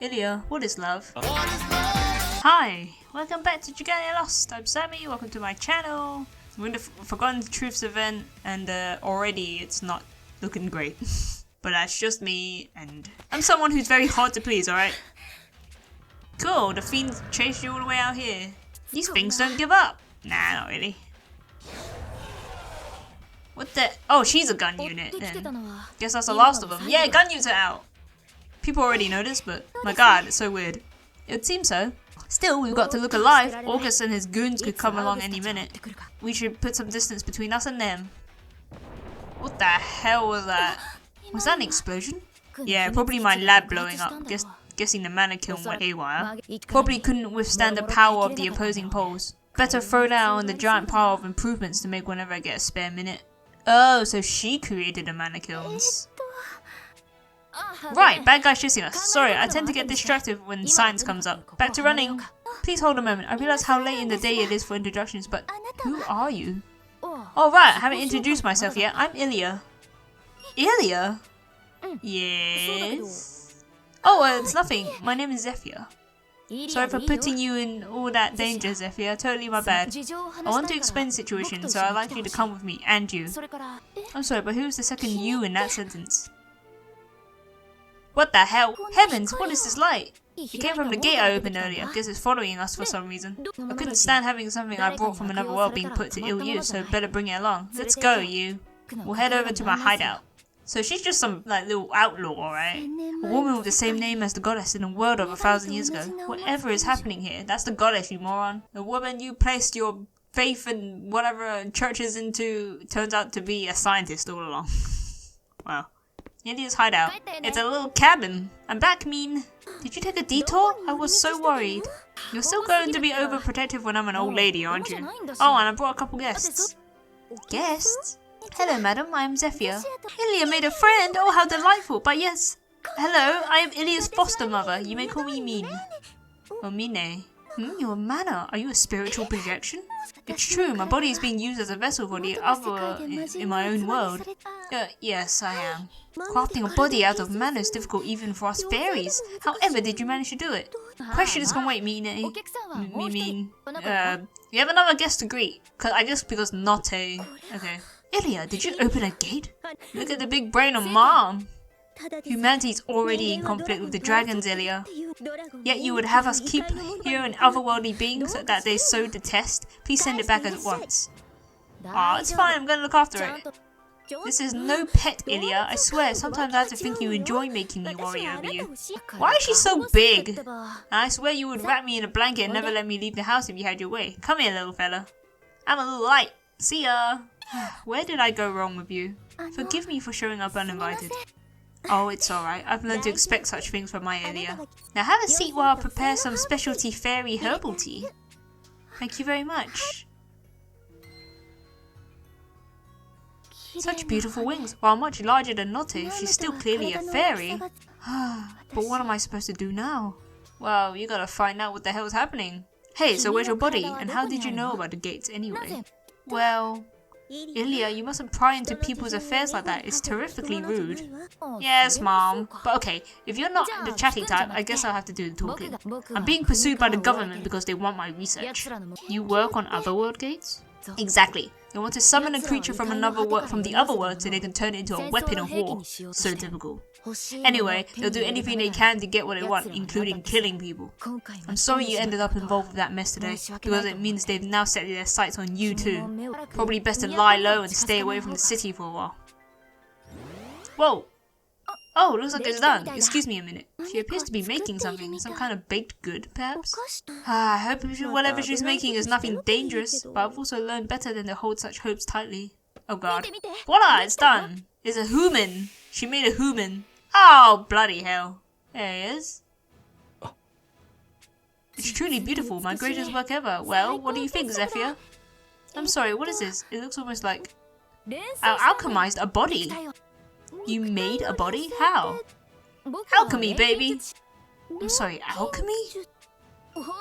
Ilya, what is love? Hi, welcome back to Dragalia Lost. I'm Sammy, welcome to my channel. We're in the Forgotten Truths event and already it's not looking great. But that's just me and I'm someone who's very hard to please, alright? Cool, the fiends chased you all the way out here. These things don't give up. Nah, not really. What the? Oh, she's a gun unit then. Guess that's the last of them. Yeah, gun units are out. People already know this, but my god, it's so weird. It would seem so. Still, we've got to look alive. August and his goons could come along any minute. We should put some distance between us and them. What the hell was that? Was that an explosion? Yeah, probably my lab blowing up. Guessing the mannequin went haywire. Probably couldn't withstand the power of the opposing poles. Better throw down on the giant pile of improvements to make whenever I get a spare minute. Oh, so she created the mannequins. Right, bad guy chasing us. Sorry, I tend to get distracted when science comes up. Back to running. Please hold a moment. I realize how late in the day it is for introductions, but who are you? Oh right, I haven't introduced myself yet. I'm Ilya. Ilya? Yes? Oh, it's nothing. My name is Zephyr. Sorry for putting you in all that danger, Zephyr. Totally my bad. I want to explain the situation, so I'd like you to come with me, and you. I'm sorry, but who's the second you in that sentence? What the hell? Heavens, what is this light? It came from the gate I opened earlier. Guess it's following us for some reason. I couldn't stand having something I brought from another world being put to ill use, so better bring it along. Let's go, you. We'll head over to my hideout. So she's just some little outlaw, right? A woman with the same name as the goddess in a world of 1,000 years ago. Whatever is happening here, that's the goddess, you moron. The woman you placed your faith and whatever churches into turns out to be a scientist all along. Wow. Ilya's hideout. It's a little cabin. I'm back, mean. Did you take a detour? I was so worried. You're still going to be overprotective when I'm an old lady, aren't you? Oh, and I brought a couple guests. Guests? Hello, madam. I am Zephyr. Ilya made a friend. Oh, how delightful. But yes. Hello, I am Ilya's foster mother. You may call me Min. Or Mine. Your manner. Are you a spiritual projection? It's true, my body is being used as a vessel for the other in my own world. Yes, I am. Crafting a body out of manner is difficult even for us fairies. However, did you manage to do it? Questions can wait, Mine. You have another guest to greet. I guess because not a... Okay. Ilya, did you open a gate? Look at the big brain of Mom. Humanity's already in conflict with the dragons, Ilya. Yet you would have us keep here an otherworldly beings that they so detest? Please send it back at once. Aw, it's fine, I'm gonna look after it. This is no pet, Ilya. I swear, sometimes I have to think you enjoy making me worry over you. Why is she so big? And I swear you would wrap me in a blanket and never let me leave the house if you had your way. Come here, little fella. I'm a little light. See ya. Where did I go wrong with you? Forgive me for showing up uninvited. Oh, it's alright. I've learned to expect such things from my Ilya. Now have a seat while I prepare some specialty fairy herbal tea. Thank you very much. Such beautiful wings. While much larger than Notte, she's still clearly a fairy. But what am I supposed to do now? Well, you gotta find out what the hell's happening. Hey, so where's your body? And how did you know about the gates anyway? Well... Ilya, you mustn't pry into people's affairs like that. It's terrifically rude. Yes, Mom. But okay, if you're not the chatty type, I guess I'll have to do the talking. I'm being pursued by the government because they want my research. You work on otherworld gates? Exactly. They want to summon a creature from the other world so they can turn it into a weapon of war. So typical. Anyway, they'll do anything they can to get what they want, including killing people. I'm sorry you ended up involved with that mess today, because it means they've now set their sights on you too. Probably best to lie low and stay away from the city for a while. Whoa! Oh, looks like it's done. Excuse me a minute. She appears to be making something. Some kind of baked good, perhaps? I hope whatever she's making is nothing dangerous, but I've also learned better than to hold such hopes tightly. Oh god. Voila, it's done! It's a human. She made a human. Oh, bloody hell. There he is. It's truly beautiful, my greatest work ever. Well, what do you think, Zephyr? I'm sorry, what is this? It looks almost like... I alchemized a body. You made a body? How? Alchemy, baby! I'm sorry, alchemy?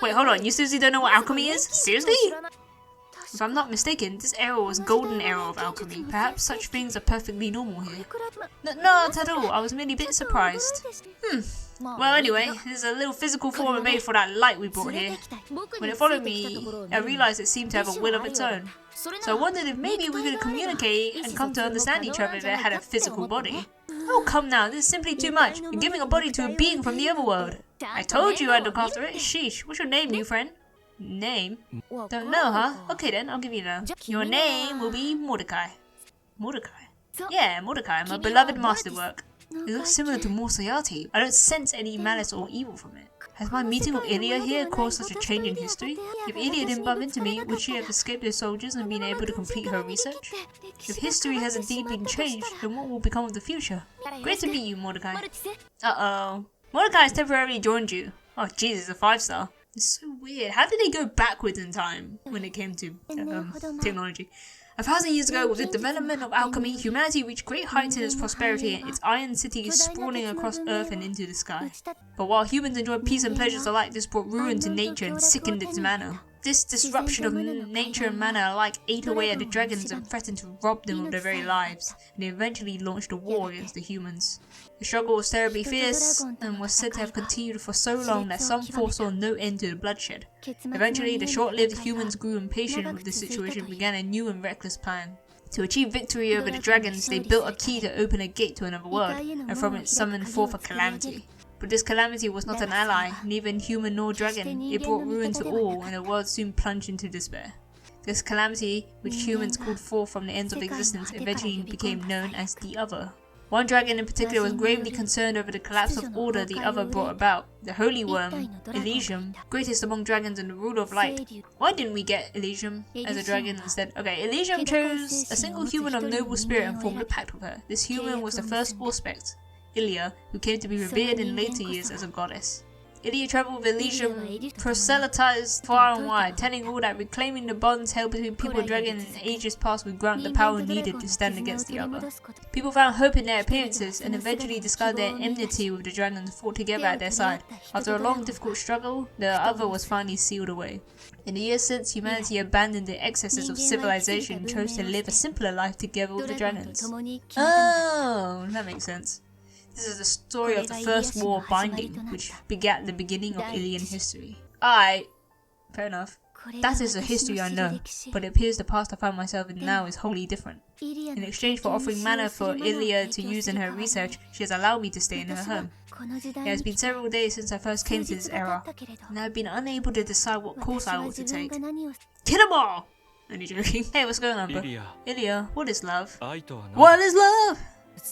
Wait, hold on, you seriously don't know what alchemy is? Seriously? If I'm not mistaken, this era was golden era of alchemy. Perhaps such things are perfectly normal here. Not at all, I was merely a bit surprised. Well, anyway, there's a little physical form I made for that light we brought here. When it followed me, I realized it seemed to have a will of its own. So I wondered if maybe we could communicate and come to understand each other if it had a physical body. Oh, come now, this is simply too much. You're giving a body to a being from the overworld. I told you I'd look after it. Sheesh, what's your name, new friend? Name? Don't know, huh? Okay then, I'll give you now. Your name will be Mordecai. Mordecai? Yeah, Mordecai, my beloved masterwork. It looks similar to Morsayati. I don't sense any malice or evil from it. Has my meeting with Ilya here caused such a change in history? If Ilya didn't bump into me, would she have escaped those soldiers and been able to complete her research? If history has indeed been changed, then what will become of the future? Great to meet you, Mordecai. Uh-oh. Mordecai has temporarily joined you. Oh Jesus, a 5-star. It's so weird. How did they go backwards in time when it came to technology? 1,000 years ago, with the development of alchemy, humanity reached great heights in its prosperity and its iron city sprawling across earth and into the sky. But while humans enjoyed peace and pleasures alike, this brought ruin to nature and sickened its manner. This disruption of nature and manner alike ate away at the dragons and threatened to rob them of their very lives, and they eventually launched a war against the humans. The struggle was terribly fierce and was said to have continued for so long that some foresaw no end to the bloodshed. Eventually, the short-lived humans grew impatient with the situation and began a new and reckless plan. To achieve victory over the dragons, they built a key to open a gate to another world, and from it summoned forth a calamity. But this calamity was not an ally, neither human nor dragon. It brought ruin to all, and the world soon plunged into despair. This calamity, which humans called forth from the ends of existence, eventually became known as the Other. One dragon in particular was gravely concerned over the collapse of order the Other brought about. The Holy Worm, Elysium, greatest among dragons and the ruler of light. Why didn't we get Elysium as a dragon instead? Okay, Elysium chose a single human of noble spirit and formed a pact with her. This human was the first Auspex, Ilya, who came to be revered in later years as a goddess. Ilya travelled with Elysium, proselytized far and wide, telling all that reclaiming the bonds held between people and dragon in ages past would grant the power needed to stand against the Other. People found hope in their appearances and eventually discarded their enmity with the dragons and fought together at their side. After a long difficult struggle, the Other was finally sealed away. In the years since, humanity abandoned the excesses of civilization and chose to live a simpler life together with the dragons. Oh, that makes sense. This is the story of the First War of Binding, which begat the beginning of Ilian history. Fair enough. That is the history I know, but it appears the past I find myself in now is wholly different. In exchange for offering mana for Ilya to use in her research, she has allowed me to stay in her home. It has been several days since I first came to this era, and I have been unable to decide what course I ought to take. Kill them all! Only joking. Hey, what's going on, bro? Ilya, what is love? What is love?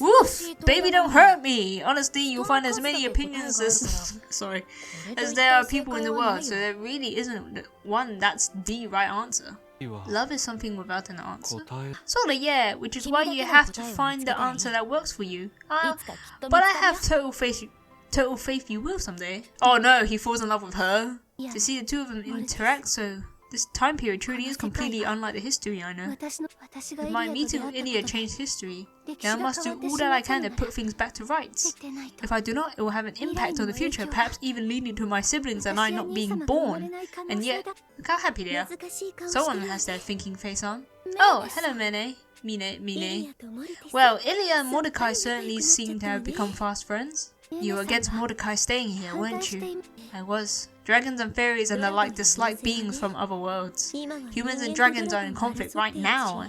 Woof! Baby, don't hurt me! Honestly, you'll find as many opinions as as there are people in the world, so there really isn't one that's the right answer. Love is something without an answer. Sorta, yeah, which is why you have to find the answer that works for you. But I have total faith you will someday. Oh no, he falls in love with her. To see the two of them interact, so this time period truly is completely unlike the history I know. If my meeting with Ilya changed history, then I must do all that I can to put things back to rights. If I do not, it will have an impact on the future, perhaps even leading to my siblings and I not being born. And yet, look how happy they are. Someone has their thinking face on. Oh, hello Mine. Well, Ilya and Mordecai certainly seem to have become fast friends. You were against Mordecai staying here, weren't you? I was. Dragons and fairies and the like dislike beings from other worlds. Humans and dragons are in conflict right now,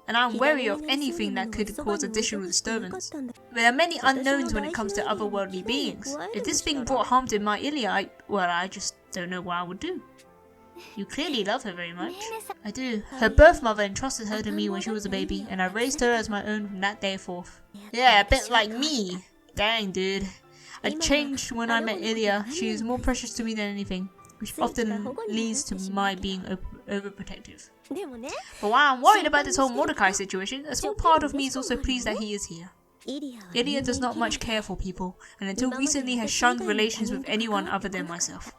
and I'm wary of anything that could cause additional disturbance. There are many unknowns when it comes to otherworldly beings. If this thing brought harm to my Ilya, I just don't know what I would do. You clearly love her very much. I do. Her birth mother entrusted her to me when she was a baby, and I raised her as my own from that day forth. Yeah, a bit like me. Dang, dude. I changed when I met Ilya. She is more precious to me than anything, which often leads to my being overprotective. But while I'm worried about this whole Mordecai situation, a small part of me is also pleased that he is here. Ilya does not much care for people, and until recently has shunned relations with anyone other than myself.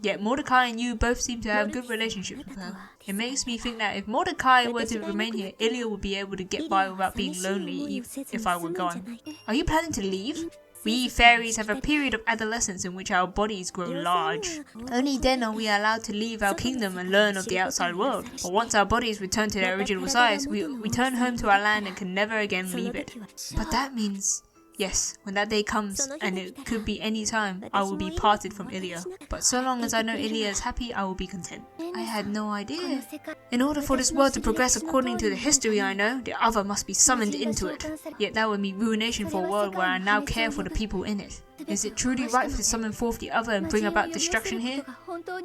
Yet Mordecai and you both seem to have a good relationship with her. It makes me think that if Mordecai were to remain here, Ilya would be able to get by without being lonely if I were gone. Are you planning to leave? We fairies have a period of adolescence in which our bodies grow large. Only then are we allowed to leave our kingdom and learn of the outside world. But once our bodies return to their original size, we return home to our land and can never again leave it. But that means... yes, when that day comes, and it could be any time, I will be parted from Ilya. But so long as I know Ilya is happy, I will be content. I had no idea. In order for this world to progress according to the history I know, the other must be summoned into it. Yet that would be ruination for a world where I now care for the people in it. Is it truly right to summon forth the other and bring about destruction here?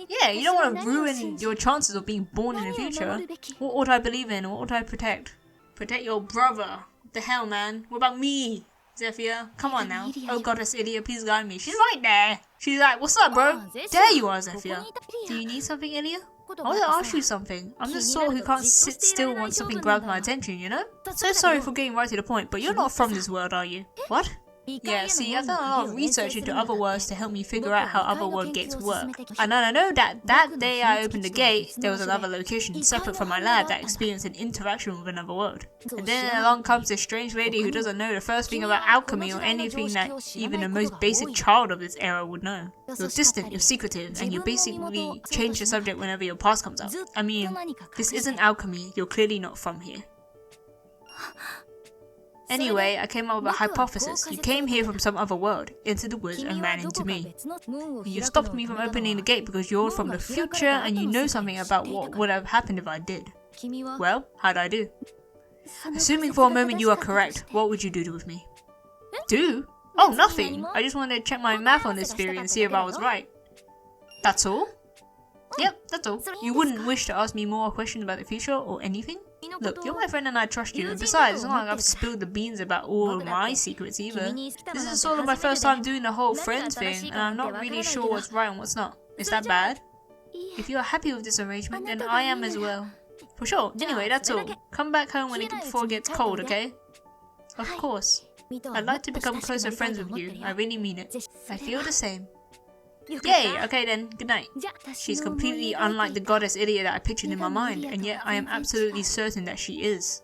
Yeah, you don't want to ruin your chances of being born in the future. What ought I believe in? What ought I protect? Protect your brother. What the hell, man? What about me? Zephyr, come on now. Oh goddess Ilya, please guide me. She's right there. She's like, what's up, bro? There you are, Zephyr. Do you need something, Ilya? I want to ask you something. I'm the sort who can't sit still once something grabs my attention, you know? So sorry for getting right to the point, but you're not from this world, are you? What? Yeah, see, I've done a lot of research into other worlds to help me figure out how other world gates work. And I know that day I opened the gate, there was another location separate from my lab that experienced an interaction with another world. And then along comes this strange lady who doesn't know the first thing about alchemy or anything that even the most basic child of this era would know. You're distant, you're secretive, and you basically change the subject whenever your past comes up. I mean, this isn't alchemy, you're clearly not from here. Anyway, I came up with a hypothesis. You came here from some other world, into the woods, and ran into me. You stopped me from opening the gate because you're from the future and you know something about what would have happened if I did. Well, how'd I do? Assuming for a moment you are correct, what would you do with me? Do? Oh, nothing! I just wanted to check my math on this theory and see if I was right. That's all? Yep, that's all. You wouldn't wish to ask me more questions about the future or anything? Look, you're my friend and I trust you, and besides, it's not like I've spilled the beans about all of my secrets either. This is sort of my first time doing the whole friends thing, and I'm not really sure what's right and what's not. Is that bad? If you are happy with this arrangement, then I am as well. For sure. Anyway, that's all. Come back home before it gets cold, okay? Of course. I'd like to become closer friends with you. I really mean it. I feel the same. Yay! Okay then, good night. She's completely unlike the goddess Ilya that I pictured in my mind, and yet I am absolutely certain that she is.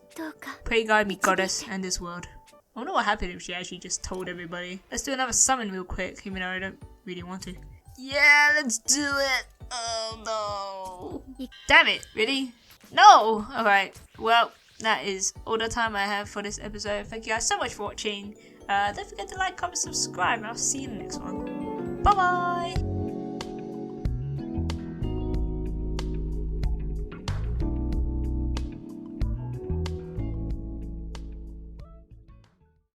Pray guide me, goddess, and this world. I wonder what happened if she actually just told everybody. Let's do another summon real quick, even though I don't really want to. Yeah, let's do it! Oh no! Damn it, really? No! Alright, well, that is all the time I have for this episode. Thank you guys so much for watching. Don't forget to like, comment, subscribe, and I'll see you in the next one. Bye bye!